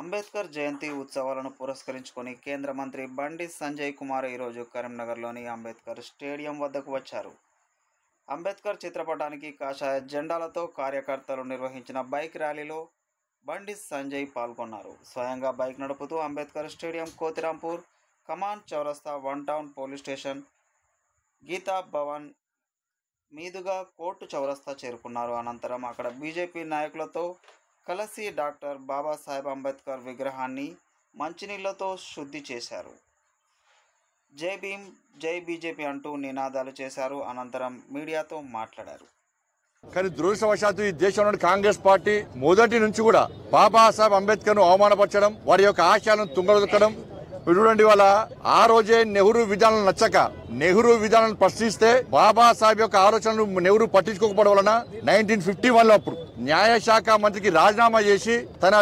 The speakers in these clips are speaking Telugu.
అంబేద్కర్ జయంతి ఉత్సవాలను పురస్కరించుకొని కేంద్ర మంత్రి బండి సంజయ్ కుమార్ ఈరోజు కరీంనగర్లోని అంబేద్కర్ స్టేడియం వద్దకు వచ్చారు. అంబేద్కర్ చిత్రపటానికి కాషాయ జెండాలతో కార్యకర్తలు నిర్వహించిన బైక్ ర్యాలీలో బండి సంజయ్ పాల్గొన్నారు. స్వయంగా బైక్ నడుపుతూ అంబేద్కర్ స్టేడియం, కోతిరాంపూర్, కమాన్ చౌరస్తా, one town police station, Geeta Bhavan మీదుగా కోర్టు చౌరస్తా చేరుకున్నారు. అనంతరం అక్కడ బీజేపీ నాయకులతో కలిసి డాక్టర్ బాబాసాహెబ్ అంబేద్కర్ విగ్రహాన్ని మంచినీళ్లతో శుద్ధి చేశారు. జై భీమ్, జై బీజేపీ అంటూ నినాదాలు చేశారు. అనంతరం మీడియాతో మాట్లాడారు. కానీ దురదృష్టవశాత్తు ఈ దేశంలోని కాంగ్రెస్ పార్టీ మొదటి నుంచి కూడా బాబాసాహెబ్ అంబేద్కర్ ను అవమానపరచడం, వారి యొక్క ఆశయాలను తుంగదొక్కడం. చూడండి, వాళ్ళ ఆ రోజే నెహ్రూ విధానాలు నచ్చక నెహ్రూ విధానాలను ప్రశ్నిస్తే బాబాసాహెబ్ యొక్క ఆలోచనలు నెహ్రూ పట్టించుకోకపోవడం వలన 1951 లో అప్పుడు న్యాయశాఖ మంత్రికి రాజీనామా చేసి తన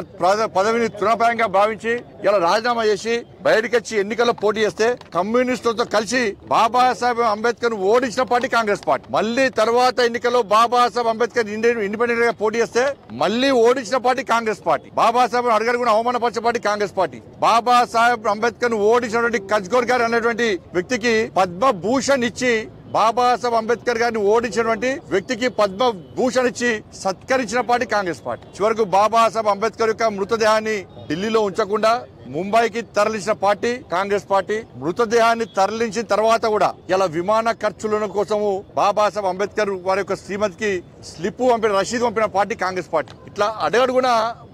పదవిని తృణప్రాయంగా భావించి ఇలా రాజీనామా చేసి బయటకొచ్చి ఎన్నికల్లో పోటీ చేస్తే కమ్యూనిస్టులతో కలిసి బాబాసాహెబ్ అంబేద్కర్ ఓడించిన పార్టీ కాంగ్రెస్ పార్టీ. మళ్ళీ తర్వాత ఎన్నికల్లో బాబాసాహెబ్ అంబేద్కర్ ఇండిపెండెంట్ గా పోటీ చేస్తే మళ్ళీ ఓడించిన పార్టీ కాంగ్రెస్ పార్టీ. బాబాసాహెబ్ అడగడుగున అవమానపరిచిన పార్టీ కాంగ్రెస్ పార్టీ. బాబాసాహెబ్ అంబేద్కర్ ఓడించినటువంటి కజ్గోర్ గారు అనేటువంటి వ్యక్తికి పద్మభూషణ్ ఇచ్చి, బాబాసాహెబ్ అంబేద్కర్ గారిని ఓడించినటువంటి వ్యక్తికి పద్మభూషణ్ ఇచ్చి సత్కరించిన పార్టీ కాంగ్రెస్ పార్టీ. చివరకు బాబాసాహెబ్ అంబేద్కర్ యొక్క మృతదేహాన్ని ఢిల్లీలో ఉంచకుండా ముంబైకి తరలించిన పార్టీ కాంగ్రెస్ పార్టీ. మృతదేహాన్ని తరలించిన తర్వాత కూడా ఇలా విమాన ఖర్చుల కోసము బాబాసాహెబ్ అంబేద్కర్ వారి యొక్క శ్రీమతికి స్లిప్ పంపిన, రసీదు పంపిన పార్టీ కాంగ్రెస్ పార్టీ. ఇట్లా అడగడుగున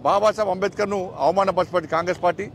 బాబాసాహెబ్ అంబేద్కర్ ను అవమానపరిచిన పార్టీ కాంగ్రెస్ పార్టీ.